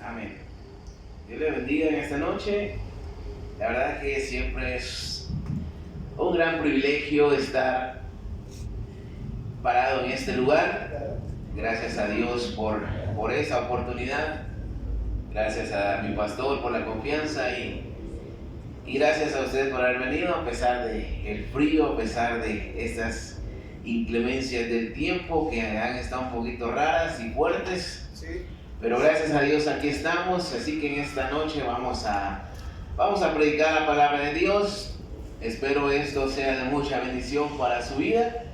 Amén. Dios le bendiga en esta noche. La verdad que siempre es un gran privilegio estar parado en este lugar. Gracias a Dios por esa oportunidad. Gracias a mi pastor por la confianza y gracias a ustedes por haber venido a pesar del frío, a pesar de estas inclemencias del tiempo que han estado un poquito raras y fuertes. Sí. Pero gracias a Dios aquí estamos, así que en esta noche vamos a predicar la palabra de Dios. Espero esto sea de mucha bendición para su vida.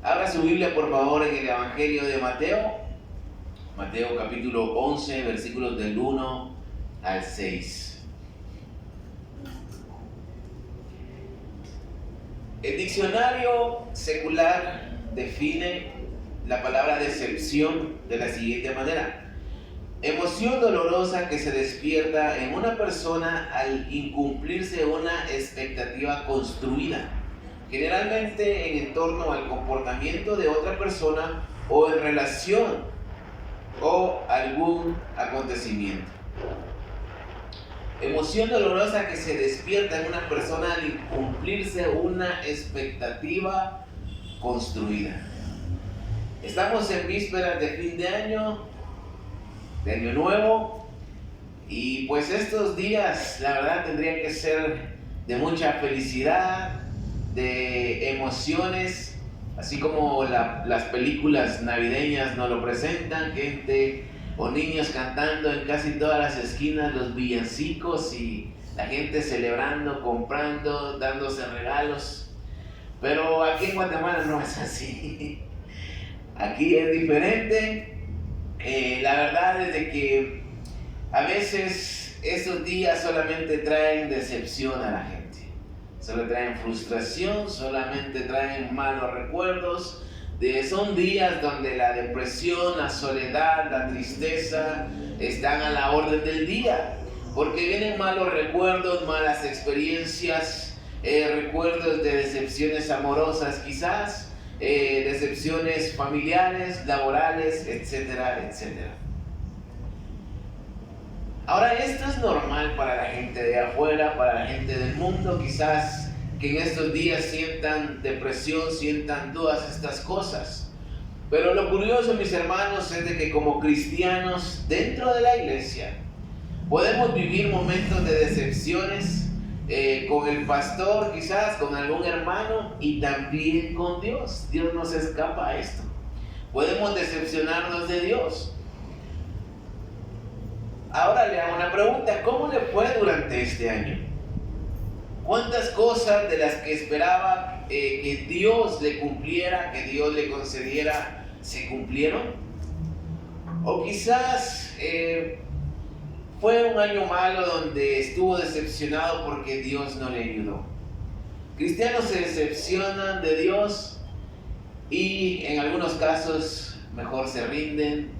Abra su Biblia por favor en el Evangelio de Mateo. Mateo capítulo 11, versículos del 1 al 6. El diccionario secular define la palabra decepción de la siguiente manera: emoción dolorosa que se despierta en una persona al incumplirse una expectativa construida, generalmente en torno al comportamiento de otra persona o en relación o algún acontecimiento. Emoción dolorosa que se despierta en una persona al incumplirse una expectativa construida. Estamos en vísperas de fin de año nuevo, y pues estos días la verdad tendrían que ser de mucha felicidad, de emociones, así como las películas navideñas nos lo presentan, gente o niños cantando en casi todas las esquinas los villancicos y la gente celebrando, comprando, dándose regalos. Pero aquí en Guatemala no es así. Aquí es diferente. La verdad es de que a veces esos días solamente traen decepción a la gente. Solo traen frustración, solamente traen malos recuerdos. Son días donde la depresión, la soledad, la tristeza están a la orden del día, porque vienen malos recuerdos, malas experiencias, recuerdos de decepciones amorosas quizás, decepciones familiares, laborales, etcétera, etcétera. Ahora, esto es normal para la gente de afuera, para la gente del mundo, quizás que en estos días sientan depresión, sientan todas estas cosas. Pero lo curioso, mis hermanos, es de que como cristianos dentro de la iglesia podemos vivir momentos de decepciones con el pastor, quizás con algún hermano, y también con Dios. Dios no se escapa a esto. Podemos decepcionarnos de Dios. Ahora le hago una pregunta: ¿cómo le fue durante este año? ¿Cuántas cosas de las que esperaba que Dios le cumpliera, que Dios le concediera, se cumplieron? O quizás fue un año malo donde estuvo decepcionado porque Dios no le ayudó. Cristianos se decepcionan de Dios y en algunos casos mejor se rinden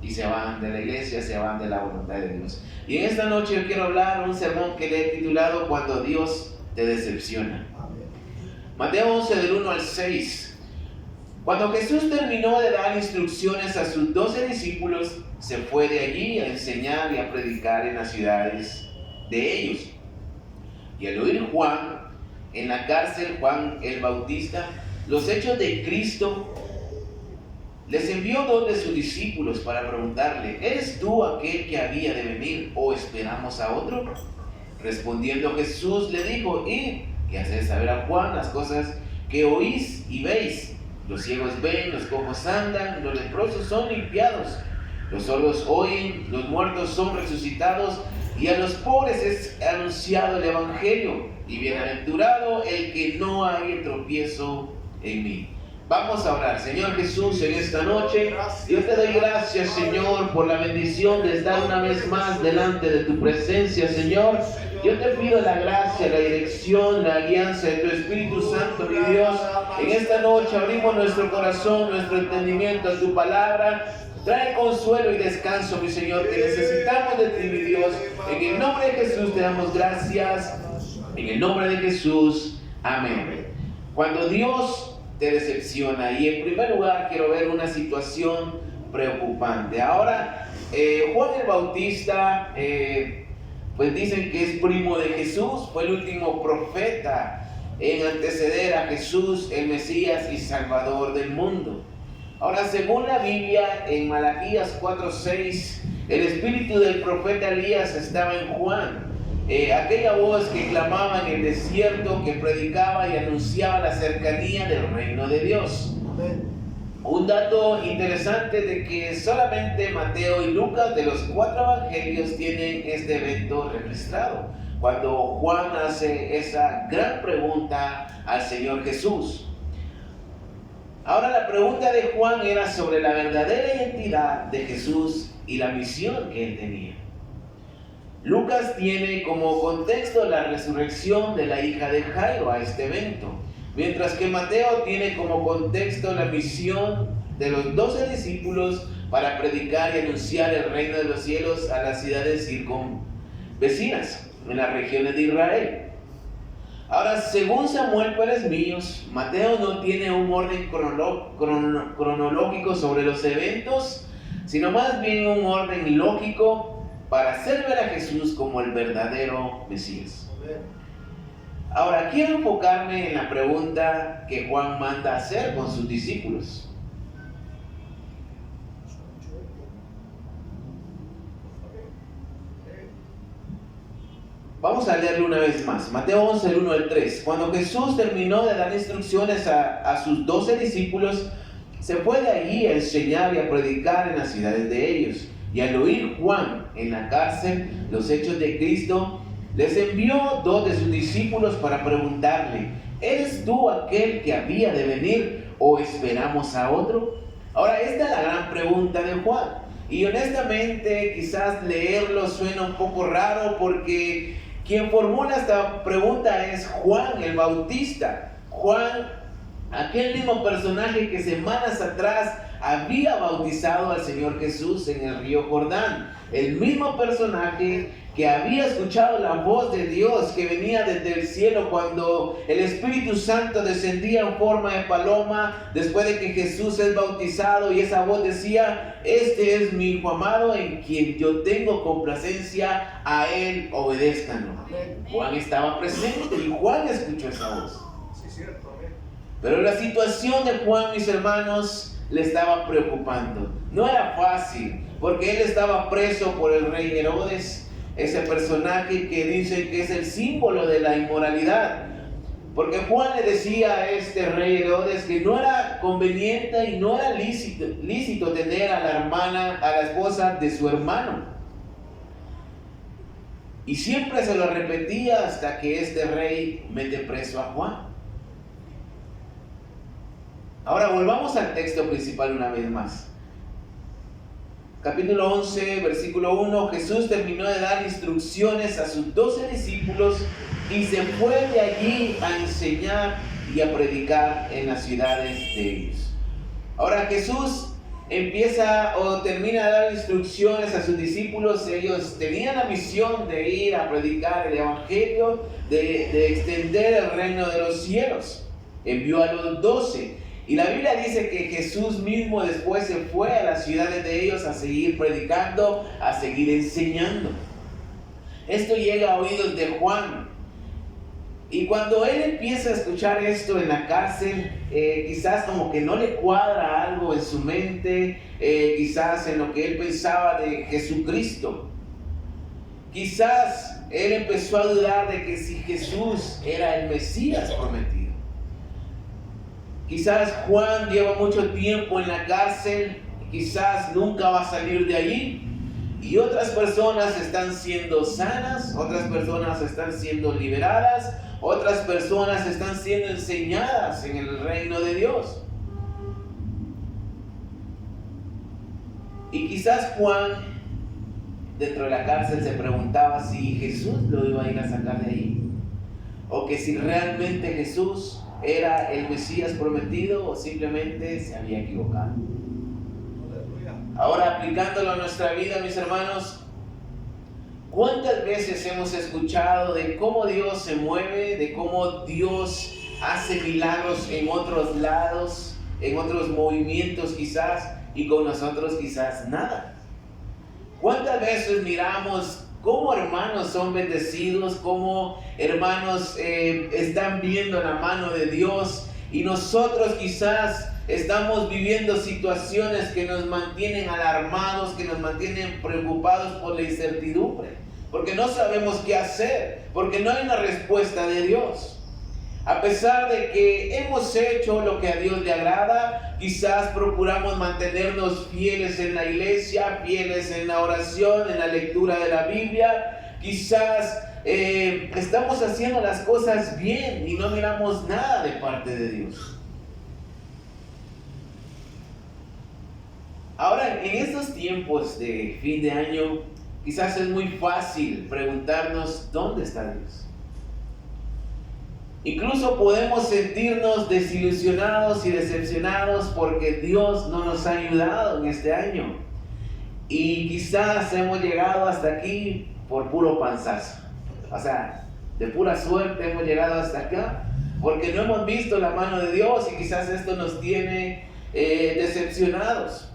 y se van de la iglesia, se van de la voluntad de Dios. Y en esta noche yo quiero hablar un sermón que le he titulado Cuando Dios te decepciona. Mateo 11 del 1 al 6. Cuando Jesús terminó de dar instrucciones a sus 12 discípulos, se fue de allí a enseñar y a predicar en las ciudades de ellos. Y al oír Juan en la cárcel, Juan el Bautista, los hechos de Cristo, les envió 2 de sus discípulos para preguntarle: ¿eres tú aquel que había de venir o esperamos a otro? Respondiendo Jesús le dijo: id y haced saber a Juan las cosas que oís y veis. Los ciegos ven, los cojos andan, los leprosos son limpiados, los sordos oyen, los muertos son resucitados, y a los pobres es anunciado el evangelio. Y bienaventurado el que no haya tropiezo en mí. Vamos a orar. Señor Jesús, en esta noche yo te doy gracias, Señor, por la bendición de estar una vez más delante de tu presencia, Señor. Yo te pido la gracia, la dirección, la alianza de tu Espíritu Santo, mi Dios. En esta noche abrimos nuestro corazón, nuestro entendimiento a tu palabra. Trae consuelo y descanso, mi Señor, que necesitamos de ti, mi Dios. En el nombre de Jesús te damos gracias. En el nombre de Jesús, amén. Cuando Dios te decepciona, y en primer lugar quiero ver una situación preocupante. Ahora, Juan el Bautista, pues dicen que es primo de Jesús, fue el último profeta en anteceder a Jesús, el Mesías y Salvador del mundo. Ahora, según la Biblia, en Malaquías 4:6, el espíritu del profeta Elías estaba en Juan, aquella voz que clamaba en el desierto, que predicaba y anunciaba la cercanía del reino de Dios. Un dato interesante de que solamente Mateo y Lucas, de los 4 evangelios, tienen este evento registrado, cuando Juan hace esa gran pregunta al Señor Jesús. Ahora, la pregunta de Juan era sobre la verdadera identidad de Jesús y la misión que él tenía. Lucas tiene como contexto la resurrección de la hija de Jairo a este evento, mientras que Mateo tiene como contexto la misión de los 12 discípulos para predicar y anunciar el reino de los cielos a las ciudades circunvecinas en las regiones de Israel. Ahora, según Samuel Pérez Millos, Mateo no tiene un orden cronológico sobre los eventos, sino más bien un orden lógico para hacer ver a Jesús como el verdadero Mesías. Ahora, quiero enfocarme en la pregunta que Juan manda hacer con sus discípulos. Vamos a leerlo una vez más. Mateo 11, el 1 al 3. Cuando Jesús terminó de dar instrucciones a sus 12 discípulos, se fue de allí a enseñar y a predicar en las ciudades de ellos. Y al oír Juan en la cárcel los hechos de Cristo, les envió 2 de sus discípulos para preguntarle: ¿eres tú aquel que había de venir o esperamos a otro? Ahora, esta es la gran pregunta de Juan. Y honestamente, quizás leerlo suena un poco raro porque quien formula esta pregunta es Juan el Bautista. Juan, aquel mismo personaje que semanas atrás había bautizado al Señor Jesús en el río Jordán. El mismo personaje que había escuchado la voz de Dios que venía desde el cielo cuando el Espíritu Santo descendía en forma de paloma después de que Jesús es bautizado, y esa voz decía: este es mi Hijo amado en quien yo tengo complacencia, a él obedézcanlo. Juan estaba presente y Juan escuchó esa voz. Pero la situación de Juan, mis hermanos, le estaba preocupando. No era fácil, porque él estaba preso por el rey Herodes, ese personaje que dicen que es el símbolo de la inmoralidad. Porque Juan le decía a este rey Herodes que no era conveniente y no era lícito tener a la hermana, a la esposa de su hermano. Y siempre se lo repetía hasta que este rey mete preso a Juan. Ahora volvamos al texto principal una vez más. Capítulo 11, versículo 1. Jesús terminó de dar instrucciones a sus 12 discípulos y se fue de allí a enseñar y a predicar en las ciudades de ellos. Ahora Jesús empieza o termina de dar instrucciones a sus discípulos. Ellos tenían la misión de ir a predicar el evangelio, de extender el reino de los cielos. Envió a los 12. Y la Biblia dice que Jesús mismo después se fue a las ciudades de ellos a seguir predicando, a seguir enseñando. Esto llega a oídos de Juan. Y cuando él empieza a escuchar esto en la cárcel, quizás como que no le cuadra algo en su mente, quizás en lo que él pensaba de Jesucristo. Quizás él empezó a dudar de que si Jesús era el Mesías prometido. Quizás Juan lleva mucho tiempo en la cárcel, quizás nunca va a salir de allí. Y otras personas están siendo sanas, otras personas están siendo liberadas, otras personas están siendo enseñadas en el reino de Dios. Y quizás Juan, dentro de la cárcel, se preguntaba si Jesús lo iba a ir a sacar de ahí, o que si realmente Jesús era el Mesías prometido o simplemente se había equivocado. Ahora, aplicándolo a nuestra vida, mis hermanos, ¿cuántas veces hemos escuchado de cómo Dios se mueve, de cómo Dios hace milagros en otros lados, en otros movimientos quizás, y con nosotros quizás nada. ¿Cuántas veces miramos cómo hermanos son bendecidos, cómo hermanos están viendo la mano de Dios, y nosotros quizás estamos viviendo situaciones que nos mantienen alarmados, que nos mantienen preocupados por la incertidumbre, porque no sabemos qué hacer, porque no hay una respuesta de Dios? A pesar de que hemos hecho lo que a Dios le agrada, quizás procuramos mantenernos fieles en la iglesia, fieles en la oración, en la lectura de la Biblia. Quizás estamos haciendo las cosas bien y no miramos nada de parte de Dios. Ahora, en estos tiempos de fin de año, quizás es muy fácil preguntarnos, ¿dónde está Dios? Incluso podemos sentirnos desilusionados y decepcionados porque Dios no nos ha ayudado en este año. Y quizás hemos llegado hasta aquí por puro panzazo. O sea, de pura suerte hemos llegado hasta acá porque no hemos visto la mano de Dios, y quizás esto nos tiene decepcionados.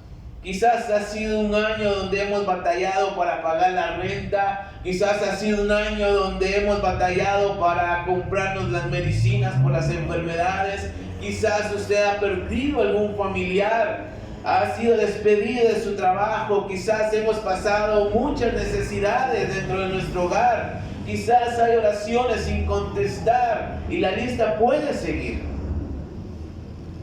Quizás ha sido un año donde hemos batallado para pagar la renta. Quizás ha sido un año donde hemos batallado para comprarnos las medicinas por las enfermedades. Quizás usted ha perdido algún familiar, ha sido despedido de su trabajo. Quizás hemos pasado muchas necesidades dentro de nuestro hogar. Quizás hay oraciones sin contestar, y la lista puede seguir.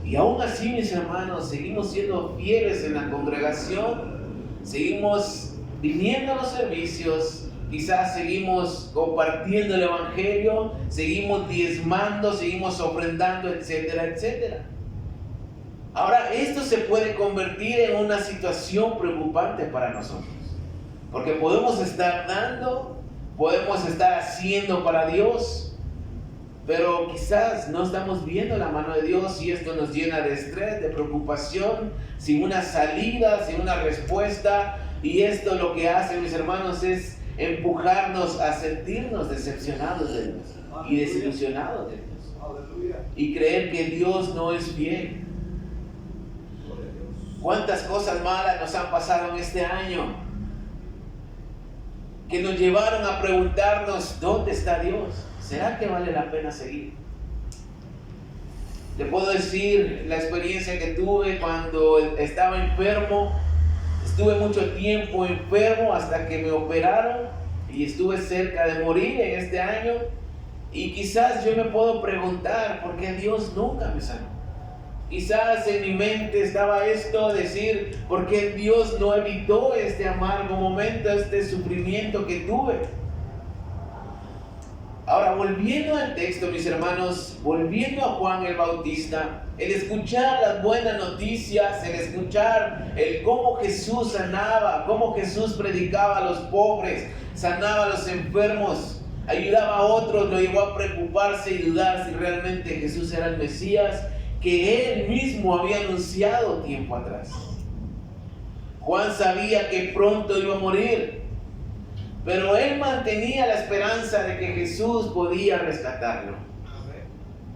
Y aún así, mis hermanos, seguimos siendo fieles en la congregación, seguimos viniendo a los servicios, quizás seguimos compartiendo el evangelio, seguimos diezmando, seguimos ofrendando, etcétera, etcétera. Ahora, esto se puede convertir en una situación preocupante para nosotros, porque podemos estar dando, podemos estar haciendo para Dios, pero quizás no estamos viendo la mano de Dios, y esto nos llena de estrés, de preocupación, sin una salida, sin una respuesta. Y esto lo que hace, mis hermanos, es empujarnos a sentirnos decepcionados de Dios y desilusionados de Dios, y creer que Dios no es fiel. ¿Cuántas cosas malas nos han pasado en este año que nos llevaron a preguntarnos, ¿dónde está Dios? ¿Será que vale la pena seguir? Te puedo decir la experiencia que tuve cuando estaba enfermo. Estuve mucho tiempo enfermo hasta que me operaron, y estuve cerca de morir en este año. Y quizás yo me puedo preguntar, ¿por qué Dios nunca me sanó? Quizás en mi mente estaba esto, decir, ¿por qué Dios no evitó este amargo momento, este sufrimiento que tuve? Ahora, volviendo al texto, mis hermanos, volviendo a Juan el Bautista, el escuchar las buenas noticias, el escuchar cómo Jesús sanaba, cómo Jesús predicaba a los pobres, sanaba a los enfermos, ayudaba a otros, lo llevó a preocuparse y dudar si realmente Jesús era el Mesías que él mismo había anunciado tiempo atrás. Juan sabía que pronto iba a morir, pero él mantenía la esperanza de que Jesús podía rescatarlo.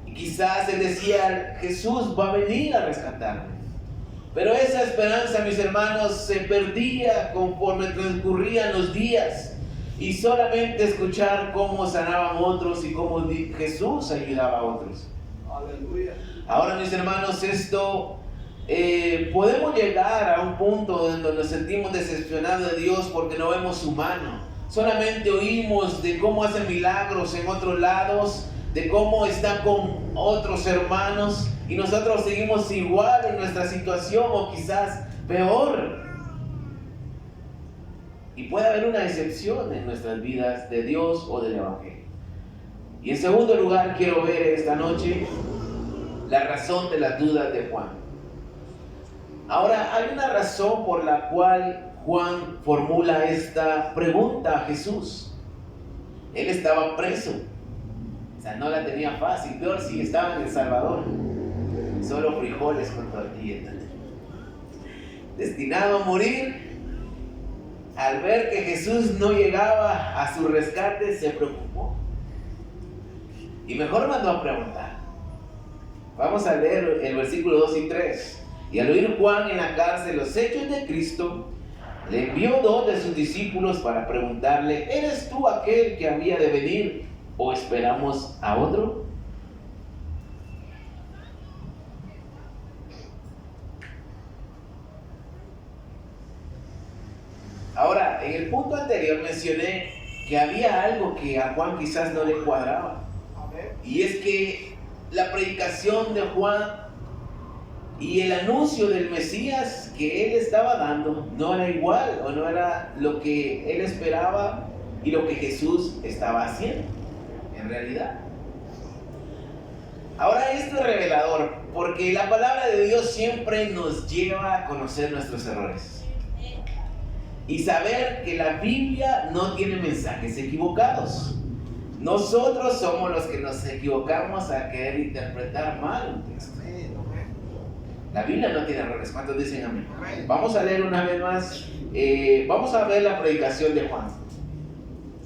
Y quizás él decía, Jesús va a venir a rescatarme. Pero esa esperanza, mis hermanos, se perdía conforme transcurrían los días. Y solamente escuchar cómo sanaban otros y cómo Jesús ayudaba a otros. Aleluya. Ahora, mis hermanos, esto podemos llegar a un punto donde nos sentimos decepcionados de Dios porque no vemos su mano. Solamente oímos de cómo hace milagros en otros lados, de cómo está con otros hermanos, y nosotros seguimos igual en nuestra situación o quizás peor. Y puede haber una decepción en nuestras vidas de Dios o del Evangelio. Y en segundo lugar, quiero ver esta noche la razón de las dudas de Juan. Ahora, hay una razón por la cual Juan formula esta pregunta a Jesús. Él estaba preso, o sea, no la tenía fácil, peor si estaba en El Salvador, solo frijoles con tortillas, destinado a morir. Al ver que Jesús no llegaba a su rescate, se preocupó y mejor mandó a preguntar. Vamos a leer el versículo 2 y 3. Y al oír Juan en la cárcel los hechos de Cristo, le envió 2 de sus discípulos para preguntarle: ¿eres tú aquel que había de venir o esperamos a otro? Ahora, en el punto anterior mencioné que había algo que a Juan quizás no le cuadraba. Y es que la predicación de Juan y el anuncio del Mesías que él estaba dando no era igual, o no era lo que él esperaba y lo que Jesús estaba haciendo en realidad. Ahora esto es revelador, porque la palabra de Dios siempre nos lleva a conocer nuestros errores y saber que la Biblia no tiene mensajes equivocados. Nosotros somos los que nos equivocamos a querer interpretar mal un texto. La Biblia no tiene errores. ¿Cuántos dicen amén? Vamos a leer una vez más. Vamos a ver la predicación de Juan.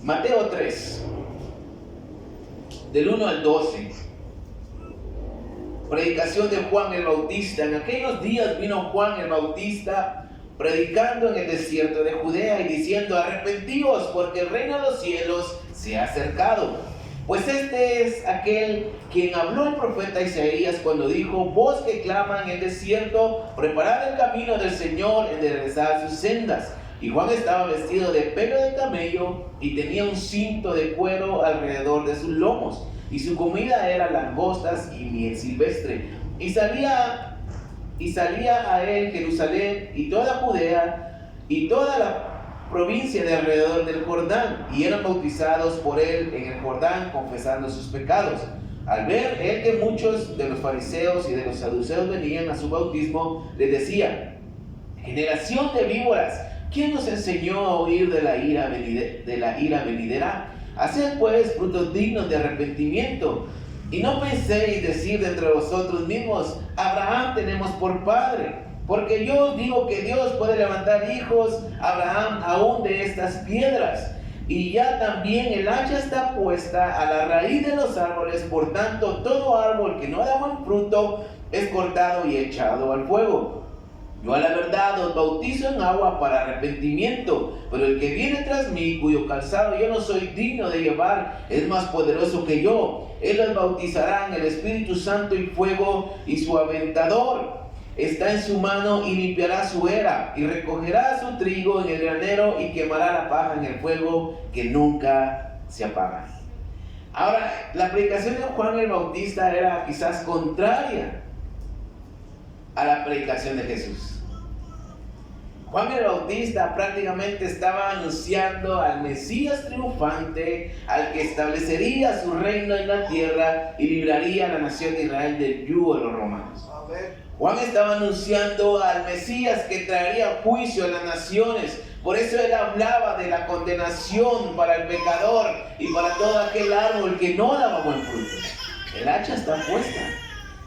Mateo 3, del 1 al 12. Predicación de Juan el Bautista. En aquellos días vino Juan el Bautista predicando en el desierto de Judea y diciendo: arrepentíos, porque el reino de los cielos se ha acercado. Pues este es aquel quien habló el profeta Isaías cuando dijo: voz que clama en el desierto, preparad el camino del Señor, enderezad sus sendas. Y Juan estaba vestido de pelo de camello y tenía un cinto de cuero alrededor de sus lomos, y su comida era langostas y miel silvestre. Y salía a él Jerusalén y toda Judea y toda la provincia de alrededor del Jordán, y eran bautizados por él en el Jordán, confesando sus pecados. Al ver él que muchos de los fariseos y de los saduceos venían a su bautismo, les decía: generación de víboras, ¿quién nos enseñó a huir de la ira venidera? Haced pues frutos dignos de arrepentimiento, y no penséis decir de entre vosotros mismos: Abraham tenemos por padre. Porque yo os digo que Dios puede levantar hijos a Abraham aún de estas piedras. Y ya también el hacha está puesta a la raíz de los árboles. Por tanto, todo árbol que no da buen fruto es cortado y echado al fuego. Yo a la verdad os bautizo en agua para arrepentimiento, pero el que viene tras mí, cuyo calzado yo no soy digno de llevar, es más poderoso que yo. Él los bautizará en el Espíritu Santo y fuego, y su aventador está en su mano, y limpiará su era, y recogerá su trigo en el granero, y quemará la paja en el fuego que nunca se apaga. Ahora, la predicación de Juan el Bautista era quizás contraria a la predicación de Jesús. Juan el Bautista prácticamente estaba anunciando al Mesías triunfante, al que establecería su reino en la tierra y libraría a la nación de Israel del yugo de los romanos. Juan estaba anunciando al Mesías que traería juicio a las naciones. Por eso él hablaba de la condenación para el pecador y para todo aquel árbol que no daba buen fruto. El hacha está puesta.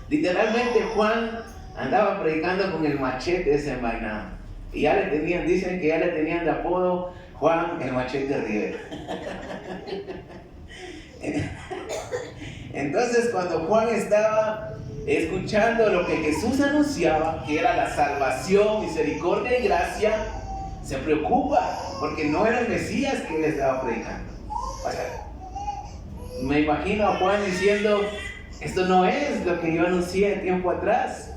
Literalmente Juan andaba predicando con el machete desenvainado. Y ya le tenían, dicen que ya le tenían de apodo Juan el Machete Rivera. Entonces, cuando Juan estaba escuchando lo que Jesús anunciaba, que era la salvación, misericordia y gracia, se preocupa porque no era el Mesías que él estaba predicando. O sea, me imagino a Juan diciendo: esto no es lo que yo anuncié tiempo atrás.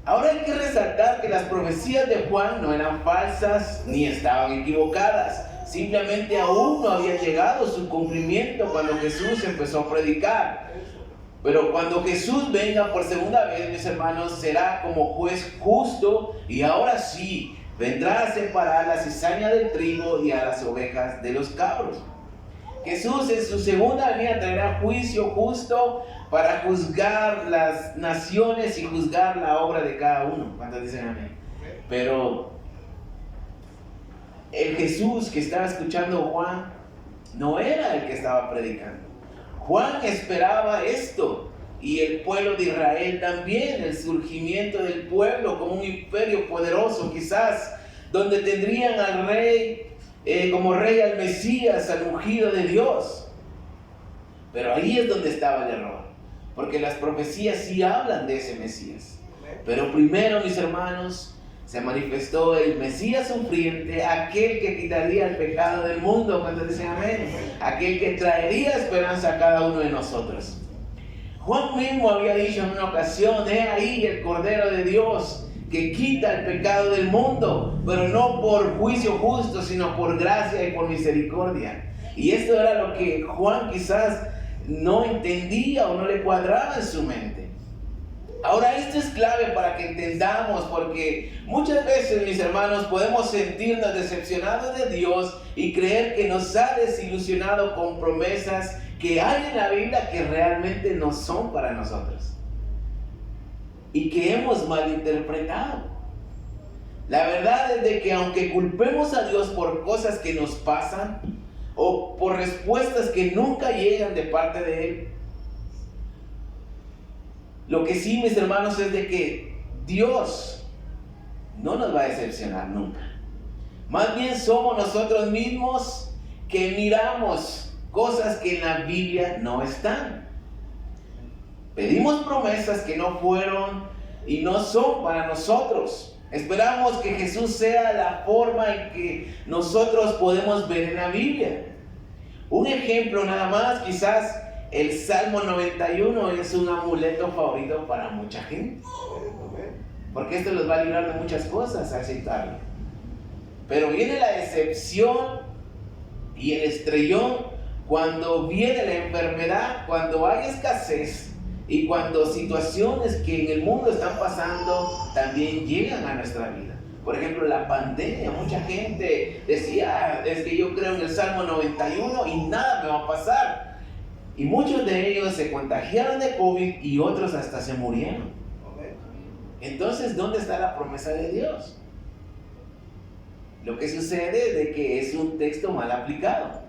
Ahora hay que resaltar que las profecías de Juan no eran falsas ni estaban equivocadas. Simplemente aún no había llegado su cumplimiento cuando Jesús empezó a predicar. Pero cuando Jesús venga por segunda vez, mis hermanos, será como juez justo, y ahora sí vendrá a separar la cizaña del trigo y a las ovejas de los cabros. Jesús en su segunda venida traerá juicio justo para juzgar las naciones y juzgar la obra de cada uno. ¿Cuántos dicen amén? Pero el Jesús que estaba escuchando Juan no era el que estaba predicando. Juan esperaba esto, y el pueblo de Israel también, el surgimiento del pueblo como un imperio poderoso, quizás, donde tendrían al rey, como rey al Mesías, al ungido de Dios. Pero ahí es donde estaba el error, porque las profecías sí hablan de ese Mesías. Pero primero, mis hermanos, se manifestó el Mesías sufriente, aquel que quitaría el pecado del mundo. Cuando dicen amén, aquel que traería esperanza a cada uno de nosotros. Juan mismo había dicho en una ocasión: he ahí el Cordero de Dios que quita el pecado del mundo, pero no por juicio justo, sino por gracia y por misericordia. Y esto era lo que Juan quizás no entendía o no le cuadraba en su mente. Ahora, esto es clave para que entendamos, porque muchas veces, mis hermanos, podemos sentirnos decepcionados de Dios y creer que nos ha desilusionado con promesas que hay en la Biblia que realmente no son para nosotros y que hemos malinterpretado. La verdad es de que aunque culpemos a Dios por cosas que nos pasan o por respuestas que nunca llegan de parte de Él, lo que sí, mis hermanos, es de que Dios no nos va a decepcionar nunca. Más bien somos nosotros mismos que miramos cosas que en la Biblia no están. Pedimos promesas que no fueron y no son para nosotros. Esperamos que Jesús sea la forma en que nosotros podemos ver en la Biblia. Un ejemplo nada más, quizás el Salmo 91 es un amuleto favorito para mucha gente, porque esto los va a librar de muchas cosas, a aceptarlo. Pero viene la decepción y el estrellón cuando viene la enfermedad, cuando hay escasez y cuando situaciones que en el mundo están pasando también llegan a nuestra vida. Por ejemplo, la pandemia, mucha gente decía: es que yo creo en el Salmo 91 y nada me va a pasar. Y muchos de ellos se contagiaron de COVID y otros hasta se murieron. Entonces, ¿dónde está la promesa de Dios? Lo que sucede es de que es un texto mal aplicado.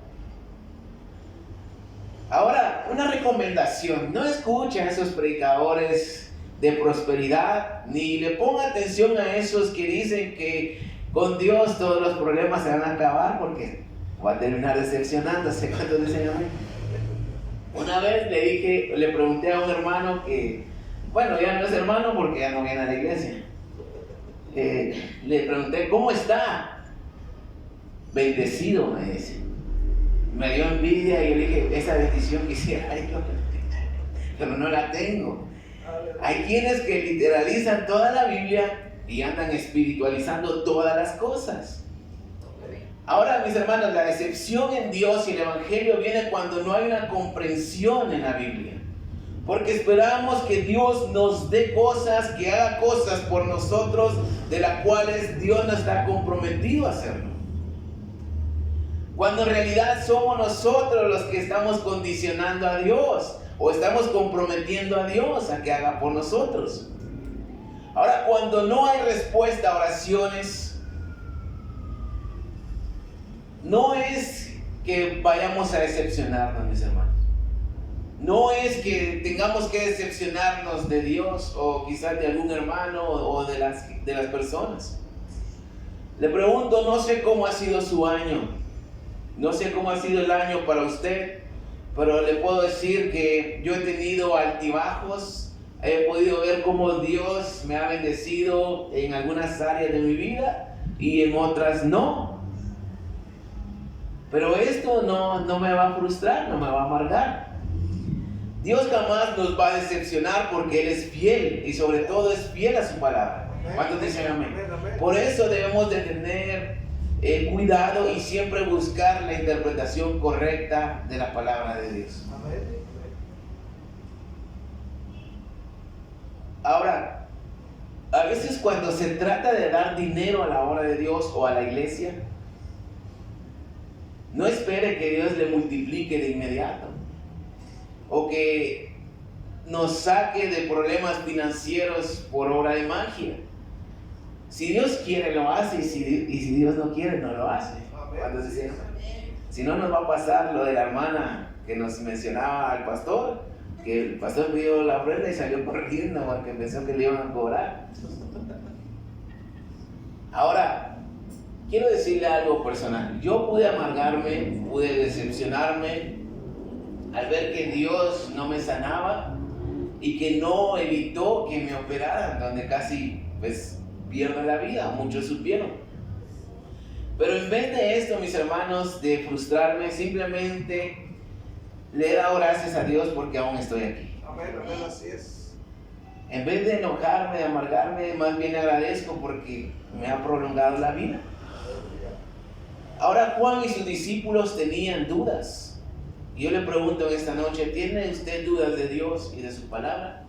Ahora, una recomendación: no escuchen a esos predicadores de prosperidad, ni le ponga atención a esos que dicen que con Dios todos los problemas se van a acabar, porque va a terminar decepcionándose. Cuando dicen amén. Una vez le pregunté a un hermano que, bueno, ya no es hermano porque ya no viene a la iglesia. Le pregunté: ¿cómo está? Bendecido, me dice. Me dio envidia y yo le dije: esa bendición quisiera yo, pero no la tengo. Hay quienes que literalizan toda la Biblia y andan espiritualizando todas las cosas. Ahora, mis hermanos, la decepción en Dios y el Evangelio viene cuando no hay una comprensión en la Biblia. Porque esperamos que Dios nos dé cosas, que haga cosas por nosotros de las cuales Dios no está comprometido a hacerlo. Cuando en realidad somos nosotros los que estamos condicionando a Dios o estamos comprometiendo a Dios a que haga por nosotros. Ahora, cuando no hay respuesta a oraciones, no es que vayamos a decepcionarnos, mis hermanos. No es que tengamos que decepcionarnos de Dios o quizás de algún hermano o de las personas. Le pregunto: no sé cómo ha sido su año, no sé cómo ha sido el año para usted, pero le puedo decir que yo he tenido altibajos, he podido ver cómo Dios me ha bendecido en algunas áreas de mi vida y en otras no. Pero esto no me va a frustrar, no me va a amargar. Dios jamás nos va a decepcionar porque Él es fiel y sobre todo es fiel a su palabra. ¿Cuántos dicen amén? Por eso debemos de tener cuidado y siempre buscar la interpretación correcta de la palabra de Dios. Ahora, a veces cuando se trata de dar dinero a la obra de Dios o a la iglesia, no espere que Dios le multiplique de inmediato o que nos saque de problemas financieros por obra de magia. Si Dios quiere, lo hace, y si Dios no quiere, no lo hace. Si no, nos va a pasar lo de la hermana que nos mencionaba al pastor, que el pastor pidió la ofrenda y salió corriendo porque pensó que le iban a cobrar. Ahora, quiero decirle algo personal. Yo pude amargarme, pude decepcionarme al ver que Dios no me sanaba y que no evitó que me operaran, donde casi pues pierdo la vida, muchos supieron. Pero en vez de esto, mis hermanos, de frustrarme, simplemente le he dado gracias a Dios porque aún estoy aquí. Amén, amén, así es. En vez de enojarme, de amargarme, más bien agradezco porque me ha prolongado la vida. Ahora Juan y sus discípulos tenían dudas. Y yo le pregunto en esta noche, ¿tiene usted dudas de Dios y de su palabra?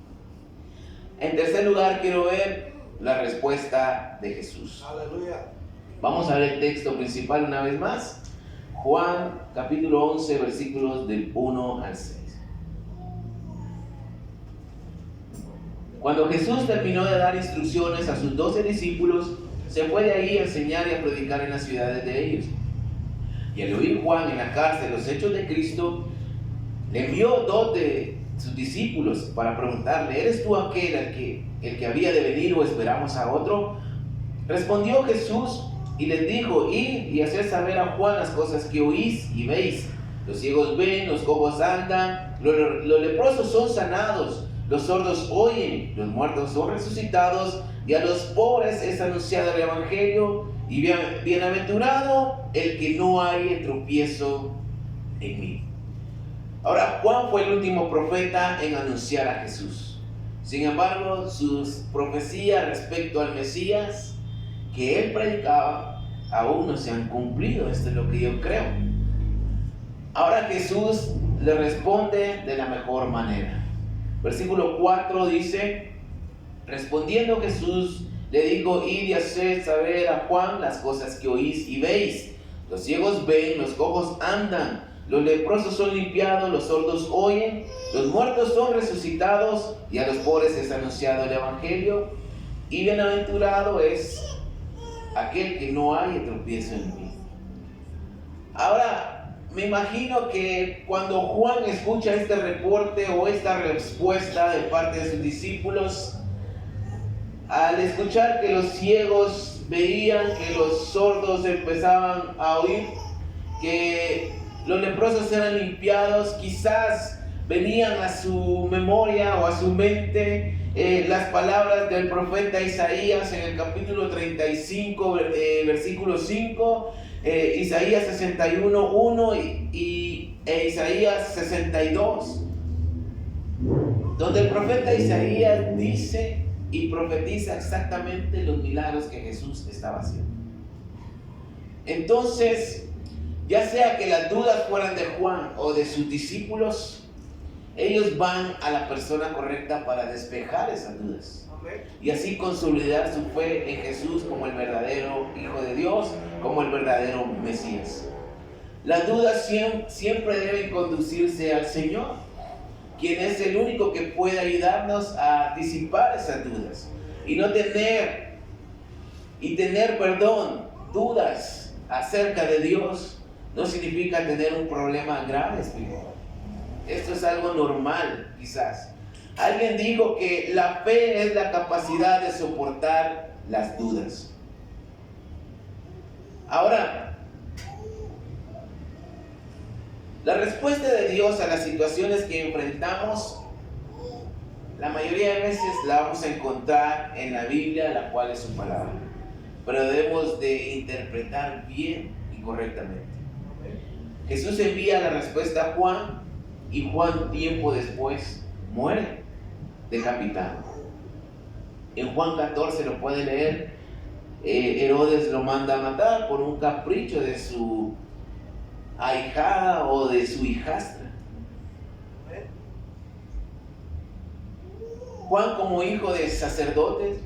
En tercer lugar, quiero ver la respuesta de Jesús. Aleluya. Vamos a ver el texto principal una vez más. Juan capítulo 11, versículos del 1 al 6. Cuando Jesús terminó de dar instrucciones a sus 12 discípulos, se fue de ahí a enseñar y a predicar en las ciudades de ellos. Y al oír Juan en la cárcel los hechos de Cristo, le envió 2 de sus discípulos para preguntarle, ¿eres tú aquel el que había de venir o esperamos a otro? Respondió Jesús y les dijo, id y haced saber a Juan las cosas que oís y veis. Los ciegos ven, los cojos andan, los leprosos son sanados, los sordos oyen, los muertos son resucitados, y a los pobres es anunciado el evangelio, y bienaventurado el que no haya tropiezo en mí. Ahora, Juan fue el último profeta en anunciar a Jesús. Sin embargo, sus profecías respecto al Mesías que él predicaba aún no se han cumplido. Esto es lo que yo creo. Ahora Jesús le responde de la mejor manera. Versículo 4 dice, respondiendo Jesús le dijo, id y haced saber a Juan las cosas que oís y veis. Los ciegos ven, los cojos andan, los leprosos son limpiados, los sordos oyen, los muertos son resucitados, y a los pobres es anunciado el evangelio, y bienaventurado es aquel que no haya tropiezo en mí. Ahora, me imagino que cuando Juan escucha este reporte o esta respuesta de parte de sus discípulos, al escuchar que los ciegos veían, que los sordos empezaban a oír, que los leprosos eran limpiados, quizás venían a su memoria o a su mente las palabras del profeta Isaías en el capítulo 35, versículo 5, Isaías 61, 1 e Isaías 62, donde el profeta Isaías dice y profetiza exactamente los milagros que Jesús estaba haciendo. Entonces, ya sea que las dudas fueran de Juan o de sus discípulos, ellos van a la persona correcta para despejar esas dudas. Y así consolidar su fe en Jesús como el verdadero Hijo de Dios, como el verdadero Mesías. Las dudas siempre deben conducirse al Señor, quien es el único que puede ayudarnos a disipar esas dudas. Y no tener dudas acerca de Dios no significa tener un problema grave espiritual. Esto es algo normal, quizás. Alguien dijo que la fe es la capacidad de soportar las dudas. Ahora, la respuesta de Dios a las situaciones que enfrentamos, la mayoría de veces la vamos a encontrar en la Biblia, la cual es su palabra. Pero debemos de interpretar bien y correctamente. Jesús envía la respuesta a Juan, y Juan tiempo después muere decapitado. En Juan 14 lo puede leer. Herodes lo manda a matar por un capricho de su ahijada o de su hijastra. Juan, como hijo de sacerdotes,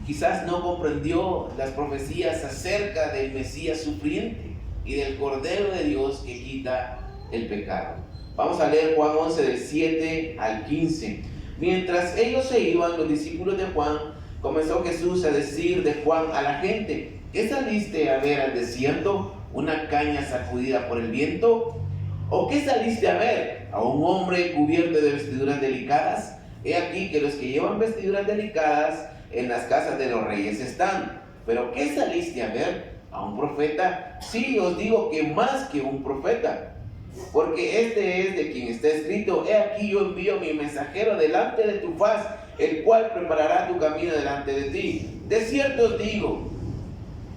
quizás no comprendió las profecías acerca del Mesías sufriente y del Cordero de Dios que quita el pecado. Vamos a leer Juan 11 del 7 al 15. Mientras ellos se iban, los discípulos de Juan, comenzó Jesús a decir de Juan a la gente, ¿qué saliste a ver al desierto? ¿Una caña sacudida por el viento? ¿O qué saliste a ver? ¿A un hombre cubierto de vestiduras delicadas? He aquí que los que llevan vestiduras delicadas en las casas de los reyes están. ¿Pero qué saliste a ver? ¿A un profeta? Sí, os digo que más que un profeta. porque este es de quien está escrito: he aquí yo envío mi mensajero delante de tu faz, el cual preparará tu camino delante de ti. De cierto os digo,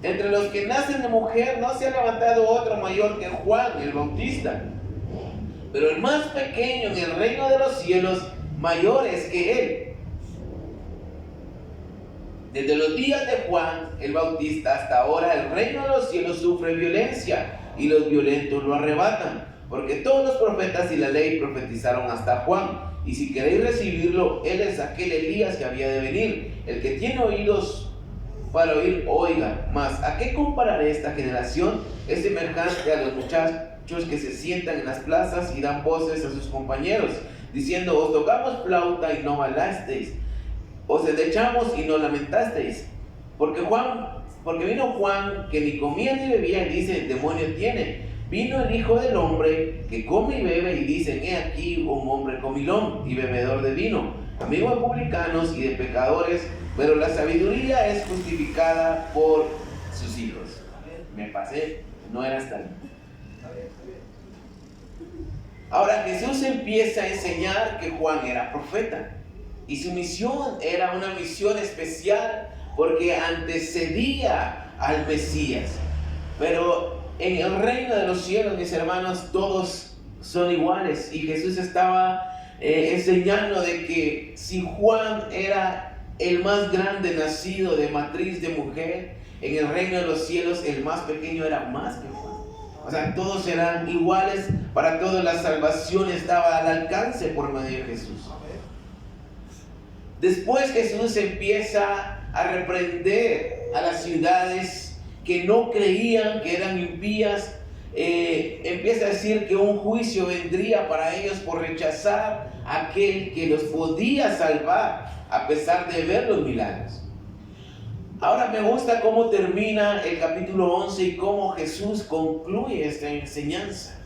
entre los que nacen de mujer no se ha levantado otro mayor que Juan el Bautista, pero el más pequeño en el reino de los cielos mayor es que él. Desde los días de Juan el Bautista hasta ahora el reino de los cielos sufre violencia y los violentos lo arrebatan, porque todos los profetas y la ley profetizaron hasta Juan. Y si queréis recibirlo, él es aquel Elías que había de venir. El que tiene oídos para oír, oiga. Mas, ¿a qué compararé esta generación? Es semejante a los muchachos que se sientan en las plazas y dan voces a sus compañeros, diciendo: os tocamos flauta y no bailasteis, os endechamos y no lamentasteis. Porque vino Juan, que ni comía ni bebía, y dice: demonio tiene. Vino el Hijo del Hombre, que come y bebe, y dicen: he aquí un hombre comilón y bebedor de vino, amigo de publicanos y de pecadores, pero la sabiduría es justificada por sus hijos. Me pasé, no era hasta ahí. Ahora Jesús empieza a enseñar que Juan era profeta, y su misión era una misión especial porque antecedía al Mesías. Pero en el reino de los cielos, mis hermanos, todos son iguales, y Jesús estaba enseñando de que si Juan era el más grande nacido de matriz de mujer, en el reino de los cielos el más pequeño era más que Juan. O sea, todos eran iguales, para todos la salvación estaba al alcance por medio de Jesús. Después Jesús empieza a reprender a las ciudades que no creían, que eran impías. Empieza a decir que un juicio vendría para ellos por rechazar a aquel que los podía salvar a pesar de ver los milagros. Ahora me gusta cómo termina el capítulo 11 y cómo Jesús concluye esta enseñanza,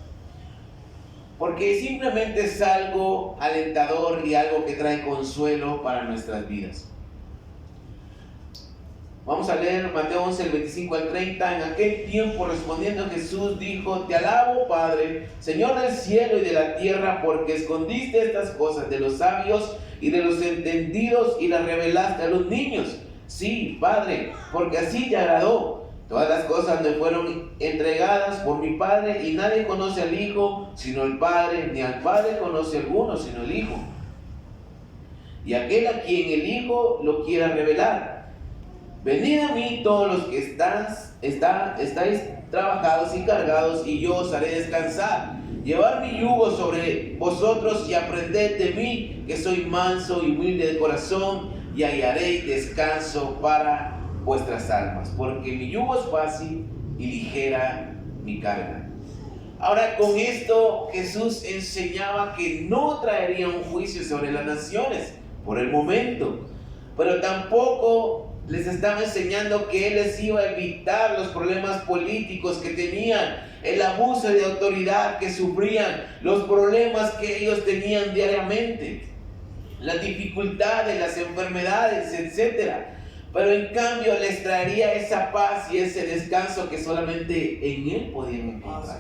porque simplemente es algo alentador y algo que trae consuelo para nuestras vidas. Vamos a leer Mateo 11, el 25 al 30. En aquel tiempo, respondiendo Jesús, dijo: te alabo, Padre, Señor del cielo y de la tierra, porque escondiste estas cosas de los sabios y de los entendidos y las revelaste a los niños. Sí, Padre, porque así te agradó. Todas las cosas me fueron entregadas por mi Padre, y nadie conoce al Hijo sino el Padre, ni al Padre conoce alguno sino el Hijo, y aquel a quien el Hijo lo quiera revelar. Venid a mí todos los que estáis trabajados y cargados, y yo os haré descansar. Llevad mi yugo sobre vosotros y aprended de mí, que soy manso y humilde de corazón, y hallaréis descanso para vuestras almas, porque mi yugo es fácil y ligera mi carga. Ahora, con esto Jesús enseñaba que no traería un juicio sobre las naciones por el momento, pero tampoco les estaba enseñando que Él les iba a evitar los problemas políticos que tenían, el abuso de autoridad que sufrían, los problemas que ellos tenían diariamente, las dificultades, las enfermedades, etc. Pero en cambio les traería esa paz y ese descanso que solamente en Él podían encontrar.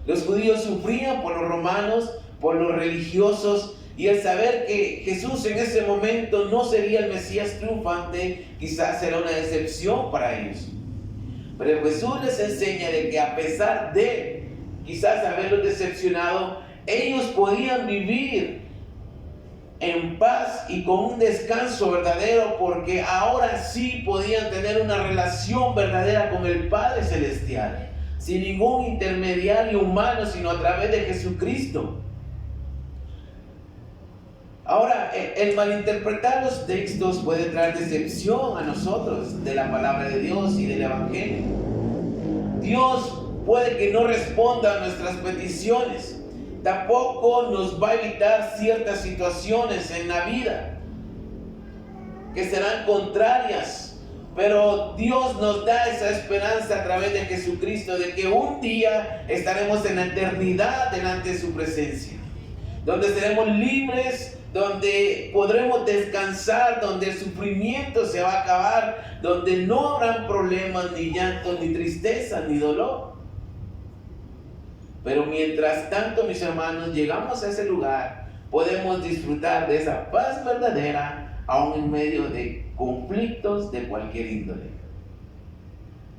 Los judíos sufrían por los romanos, por los religiosos, y el saber que Jesús en ese momento no sería el Mesías triunfante, quizás era una decepción para ellos. Pero Jesús les enseña de que a pesar de quizás haberlos decepcionado, ellos podían vivir en paz y con un descanso verdadero, porque ahora sí podían tener una relación verdadera con el Padre Celestial, sin ningún intermediario humano, sino a través de Jesucristo. Ahora, el malinterpretar los textos puede traer decepción a nosotros de la palabra de Dios y del Evangelio. Dios puede que no responda a nuestras peticiones. Tampoco nos va a evitar ciertas situaciones en la vida que serán contrarias. Pero Dios nos da esa esperanza a través de Jesucristo, de que un día estaremos en la eternidad delante de su presencia, donde seremos libres, donde podremos descansar, donde el sufrimiento se va a acabar, donde no habrán problemas, ni llantos, ni tristeza, ni dolor. Pero mientras tanto, mis hermanos, llegamos a ese lugar, podemos disfrutar de esa paz verdadera, aún en medio de conflictos de cualquier índole.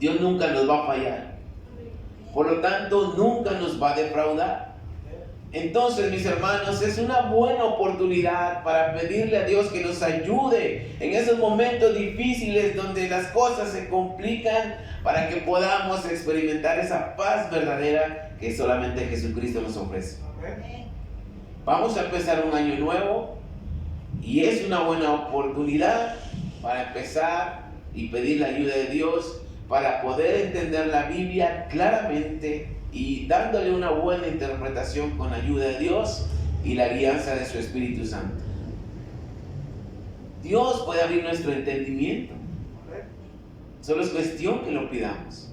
Dios nunca nos va a fallar. Por lo tanto, nunca nos va a defraudar. Entonces, mis hermanos, es una buena oportunidad para pedirle a Dios que nos ayude en esos momentos difíciles donde las cosas se complican, para que podamos experimentar esa paz verdadera que solamente Jesucristo nos ofrece. Vamos a empezar un año nuevo y es una buena oportunidad para empezar y pedir la ayuda de Dios para poder entender la Biblia claramente y dándole una buena interpretación con la ayuda de Dios y la guianza de su Espíritu Santo. Dios puede abrir nuestro entendimiento. Solo es cuestión que lo pidamos.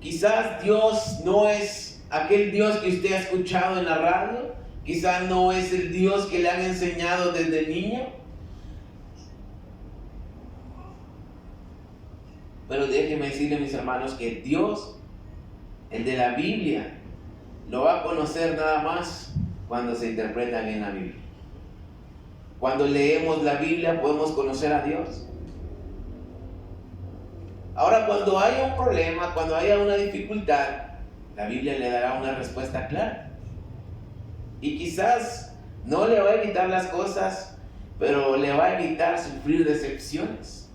Quizás Dios no es aquel Dios que usted ha escuchado en la radio. Quizás no es el Dios que le han enseñado desde niño. Pero déjenme decirle, mis hermanos, que Dios, el de la Biblia, lo va a conocer nada más cuando se interpreta bien la Biblia. Cuando leemos la Biblia podemos conocer a Dios. Ahora, cuando haya un problema, cuando haya una dificultad, la Biblia le dará una respuesta clara. Y quizás no le va a evitar las cosas, pero le va a evitar sufrir decepciones.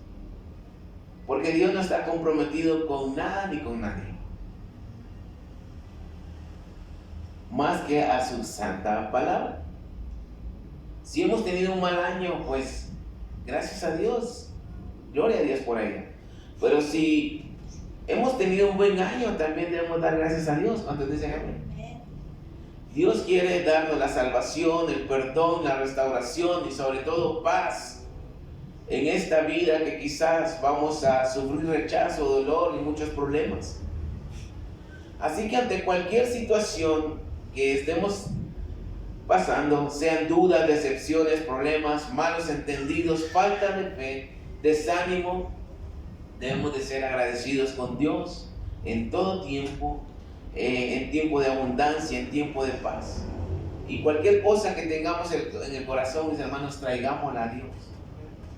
Porque Dios no está comprometido con nada ni con nadie, más que a su santa palabra. Si hemos tenido un mal año, pues gracias a Dios, gloria a Dios por ello. Pero si hemos tenido un buen año, también debemos dar gracias a Dios. ¿Cuántos dicen amén? Dios quiere darnos la salvación, el perdón, la restauración y sobre todo paz en esta vida que quizás vamos a sufrir rechazo, dolor y muchos problemas. Así que ante cualquier situación que estemos pasando, sean dudas, decepciones, problemas, malos entendidos, falta de fe, desánimo, debemos de ser agradecidos con Dios en todo tiempo, en tiempo de abundancia, en tiempo de paz. Y cualquier cosa que tengamos en el corazón, mis hermanos, traigámosla a Dios.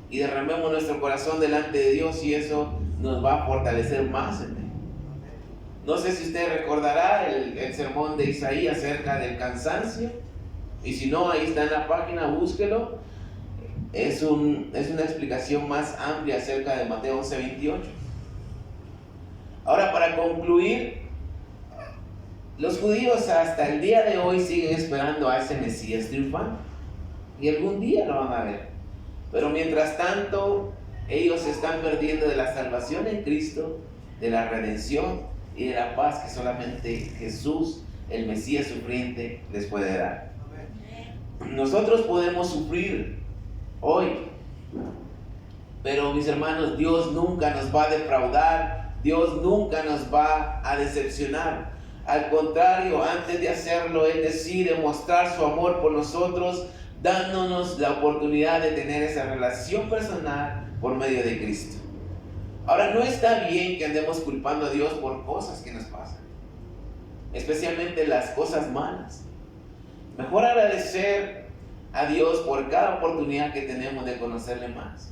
Y derramemos nuestro corazón delante de Dios y eso nos va a fortalecer más en Él. No sé si usted recordará el sermón de Isaías acerca del cansancio. Y si no, ahí está en la página, búsquelo. Es una explicación más amplia acerca de Mateo 11:28. Ahora, para concluir, los judíos hasta el día de hoy siguen esperando a ese Mesías triunfante. Y algún día lo van a ver. Pero mientras tanto, ellos se están perdiendo de la salvación en Cristo, de la redención y de la paz que solamente Jesús, el Mesías sufriente, les puede dar. Nosotros podemos sufrir hoy, pero mis hermanos, Dios nunca nos va a defraudar, Dios nunca nos va a decepcionar. Al contrario, antes de hacerlo, Él decide mostrar su amor por nosotros, dándonos la oportunidad de tener esa relación personal por medio de Cristo. Ahora, no está bien que andemos culpando a Dios por cosas que nos pasan, especialmente las cosas malas. Mejor agradecer a Dios por cada oportunidad que tenemos de conocerle más.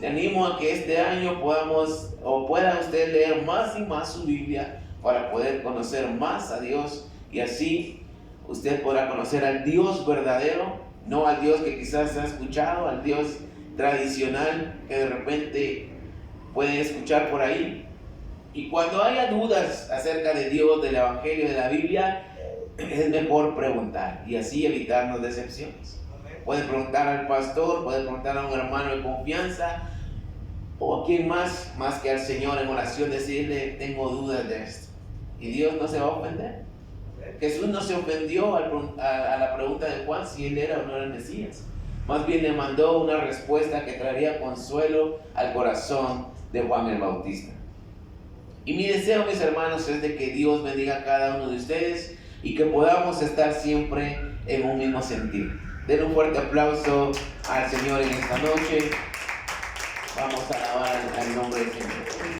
Le animo a que este año pueda usted leer más y más su Biblia para poder conocer más a Dios y así usted podrá conocer al Dios verdadero, no al Dios que quizás ha escuchado, al Dios tradicional que de repente puede escuchar por ahí. Y cuando haya dudas acerca de Dios, del Evangelio, de la Biblia, es mejor preguntar y así evitarnos decepciones. Puede preguntar al pastor, puede preguntar a un hermano de confianza o a quien más que al Señor en oración, decirle: tengo dudas de esto. Y Dios no se va a ofender. Jesús no se ofendió a la pregunta de Juan si él era o no era el Mesías. Más bien le mandó una respuesta que traería consuelo al corazón de Juan el Bautista. Y mi deseo, mis hermanos, es de que Dios bendiga a cada uno de ustedes y que podamos estar siempre en un mismo sentir. Den un fuerte aplauso al Señor en esta noche. Vamos a alabar al nombre del Señor.